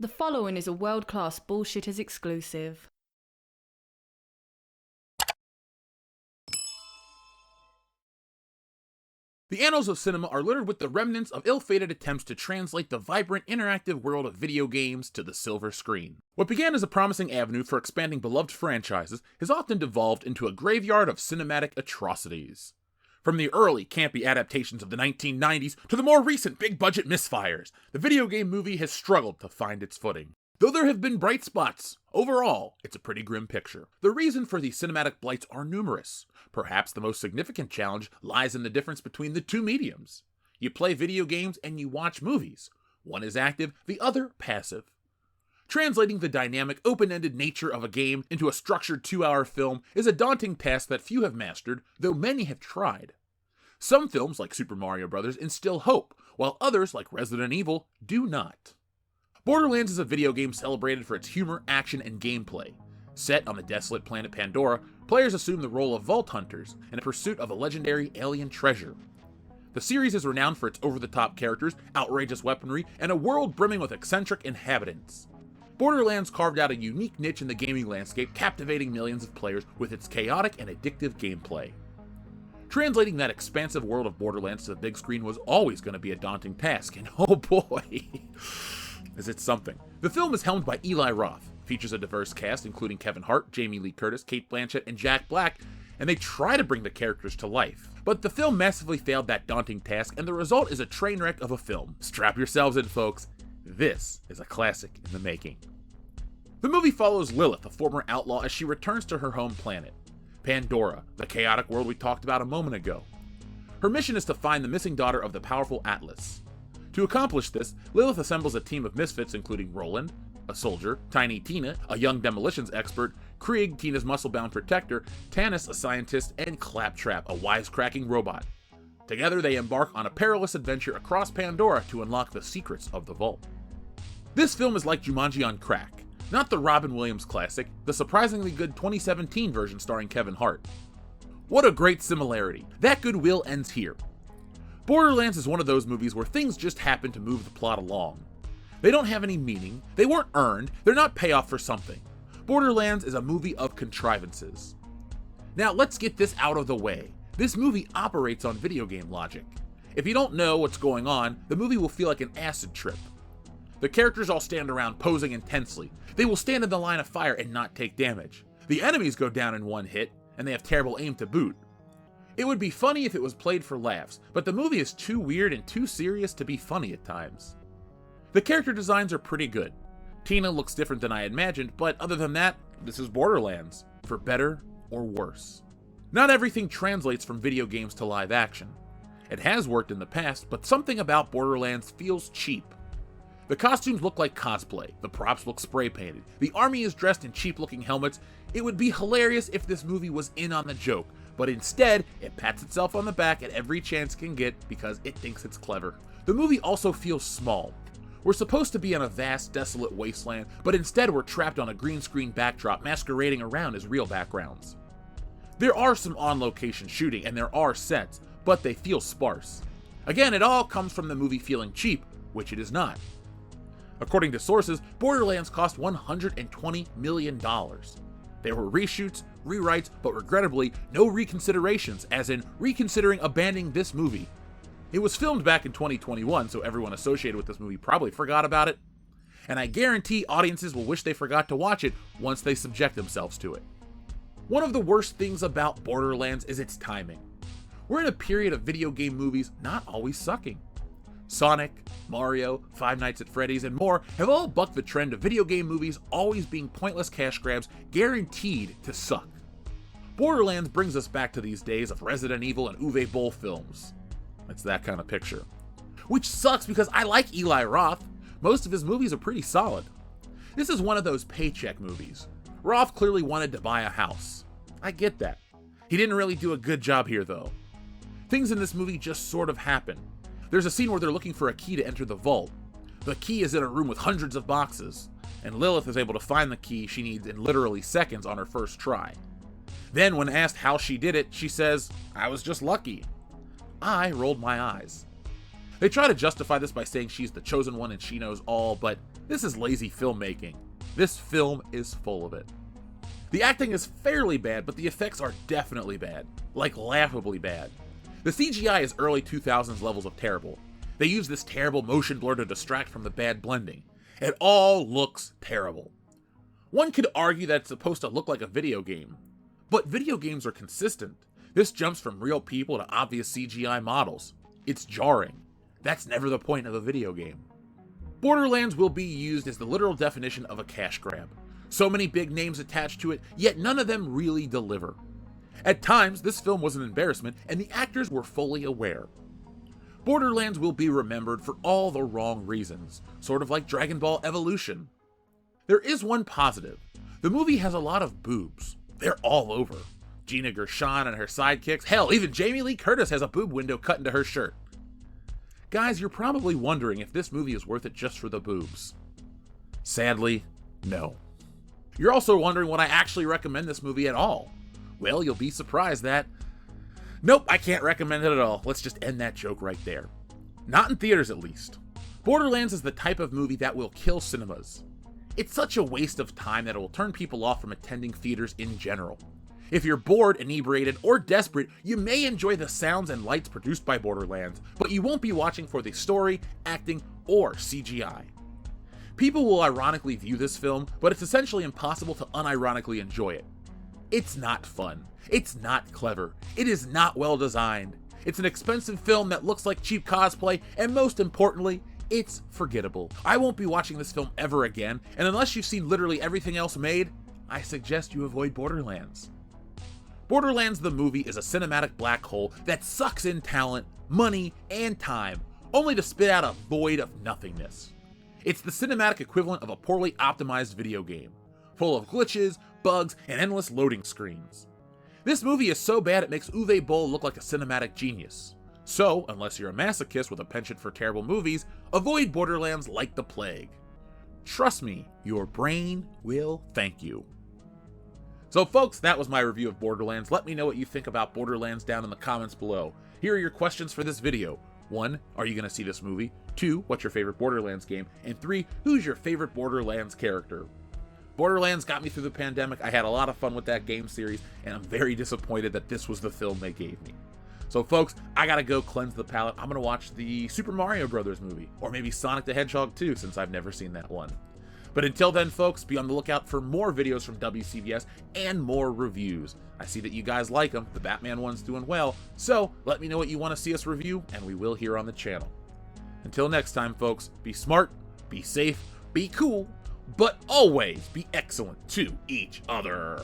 The following is a world-class Bullshitters exclusive. The annals of cinema are littered with the remnants of ill-fated attempts to translate the vibrant, interactive world of video games to the silver screen. What began as a promising avenue for expanding beloved franchises has often devolved into a graveyard of cinematic atrocities. From the early, campy adaptations of the 1990s to the more recent big-budget misfires, the video game movie has struggled to find its footing. Though there have been bright spots, overall, it's a pretty grim picture. The reason for these cinematic blights are numerous. Perhaps the most significant challenge lies in the difference between the two mediums. You play video games and you watch movies. One is active, the other passive. Translating the dynamic, open-ended nature of a game into a structured 2-hour film is a daunting task that few have mastered, though many have tried. Some films, like Super Mario Bros., instill hope, while others, like Resident Evil, do not. Borderlands is a video game celebrated for its humor, action, and gameplay. Set on the desolate planet Pandora, players assume the role of vault hunters in a pursuit of a legendary alien treasure. The series is renowned for its over-the-top characters, outrageous weaponry, and a world brimming with eccentric inhabitants. Borderlands carved out a unique niche in the gaming landscape, captivating millions of players with its chaotic and addictive gameplay. Translating that expansive world of Borderlands to the big screen was always going to be a daunting task, and oh boy, is it something. The film is helmed by Eli Roth, features a diverse cast including Kevin Hart, Jamie Lee Curtis, Cate Blanchett, and Jack Black, and they try to bring the characters to life. But the film massively failed that daunting task, and the result is a train wreck of a film. Strap yourselves in, folks. This is a classic in the making. The movie follows Lilith, a former outlaw, as she returns to her home planet, Pandora, the chaotic world we talked about a moment ago. Her mission is to find the missing daughter of the powerful Atlas. To accomplish this, Lilith assembles a team of misfits including Roland, a soldier, Tiny Tina, a young demolitions expert, Krieg, Tina's muscle-bound protector, Tanis, a scientist, and Claptrap, a wisecracking robot. Together they embark on a perilous adventure across Pandora to unlock the secrets of the vault. This film is like Jumanji on crack. Not the Robin Williams classic, the surprisingly good 2017 version starring Kevin Hart. What a great similarity. That goodwill ends here. Borderlands is one of those movies where things just happen to move the plot along. They don't have any meaning, they weren't earned, they're not payoff for something. Borderlands is a movie of contrivances. Now let's get this out of the way. This movie operates on video game logic. If you don't know what's going on, the movie will feel like an acid trip. The characters all stand around posing intensely. They will stand in the line of fire and not take damage. The enemies go down in one hit, and they have terrible aim to boot. It would be funny if it was played for laughs, but the movie is too weird and too serious to be funny at times. The character designs are pretty good. Tina looks different than I imagined, but other than that, this is Borderlands, for better or worse. Not everything translates from video games to live action. It has worked in the past, but something about Borderlands feels cheap. The costumes look like cosplay, the props look spray-painted, the army is dressed in cheap-looking helmets. It would be hilarious if this movie was in on the joke, but instead, it pats itself on the back at every chance it can get because it thinks it's clever. The movie also feels small. We're supposed to be on a vast, desolate wasteland, but instead we're trapped on a green screen backdrop masquerading around as real backgrounds. There are some on-location shooting and there are sets, but they feel sparse. Again, it all comes from the movie feeling cheap, which it is not. According to sources, Borderlands cost $120 million. There were reshoots, rewrites, but regrettably, no reconsiderations, as in reconsidering abandoning this movie. It was filmed back in 2021, so everyone associated with this movie probably forgot about it. And I guarantee audiences will wish they forgot to watch it once they subject themselves to it. One of the worst things about Borderlands is its timing. We're in a period of video game movies not always sucking. Sonic, Mario, Five Nights at Freddy's, and more have all bucked the trend of video game movies always being pointless cash grabs guaranteed to suck. Borderlands brings us back to these days of Resident Evil and Uwe Boll films. It's that kind of picture. Which sucks because I like Eli Roth. Most of his movies are pretty solid. This is one of those paycheck movies. Roth clearly wanted to buy a house. I get that. He didn't really do a good job here though. Things in this movie just sort of happen. There's a scene where they're looking for a key to enter the vault. The key is in a room with hundreds of boxes, and Lilith is able to find the key she needs in literally seconds on her first try. Then when asked how she did it, she says, "I was just lucky." I rolled my eyes. They try to justify this by saying she's the chosen one and she knows all, but This is lazy filmmaking. This film is full of it. The acting is fairly bad, but the effects are definitely bad. Like laughably bad. The CGI is early 2000s levels of terrible. They use this terrible motion blur to distract from the bad blending. It all looks terrible. One could argue that it's supposed to look like a video game. But video games are consistent. This jumps from real people to obvious CGI models. It's jarring. That's never the point of a video game. Borderlands will be used as the literal definition of a cash grab. So many big names attached to it, yet none of them really deliver. At times, this film was an embarrassment, and the actors were fully aware. Borderlands will be remembered for all the wrong reasons, sort of like Dragon Ball Evolution. There is one positive. The movie has a lot of boobs. They're all over. Gina Gershon and her sidekicks, hell, even Jamie Lee Curtis has a boob window cut into her shirt. Guys, you're probably wondering if this movie is worth it just for the boobs. Sadly, no. You're also wondering would I actually recommend this movie at all? Well, you'll be surprised that... Nope, I can't recommend it at all. Let's just end that joke right there. Not in theaters, at least. Borderlands is the type of movie that will kill cinemas. It's such a waste of time that it will turn people off from attending theaters in general. If you're bored, inebriated, or desperate, you may enjoy the sounds and lights produced by Borderlands, but you won't be watching for the story, acting, or CGI. People will ironically view this film, but it's essentially impossible to unironically enjoy it. It's not fun. It's not clever. It is not well designed. It's an expensive film that looks like cheap cosplay, and most importantly, it's forgettable. I won't be watching this film ever again, and unless you've seen literally everything else made, I suggest you avoid Borderlands. Borderlands the movie is a cinematic black hole that sucks in talent, money, and time, only to spit out a void of nothingness. It's the cinematic equivalent of a poorly optimized video game, full of glitches, bugs, and endless loading screens. This movie is so bad it makes Uwe Boll look like a cinematic genius. So, unless you're a masochist with a penchant for terrible movies, avoid Borderlands like the plague. Trust me, your brain will thank you. So folks, that was my review of Borderlands. Let me know what you think about Borderlands down in the comments below. Here are your questions for this video. 1. Are you going to see this movie? 2. What's your favorite Borderlands game? And 3. Who's your favorite Borderlands character? Borderlands got me through the pandemic. I had a lot of fun with that game series, and I'm very disappointed that this was the film they gave me. So folks, I gotta go cleanse the palate. I'm gonna watch the Super Mario Brothers movie, or maybe Sonic the Hedgehog 2, since I've never seen that one. But until then, folks, be on the lookout for more videos from WCVS and more reviews. I see that you guys like them. The Batman one's doing well, so let me know what you want to see us review, and we will here on the channel. Until next time, folks, be smart, be safe, be cool, but always be excellent to each other.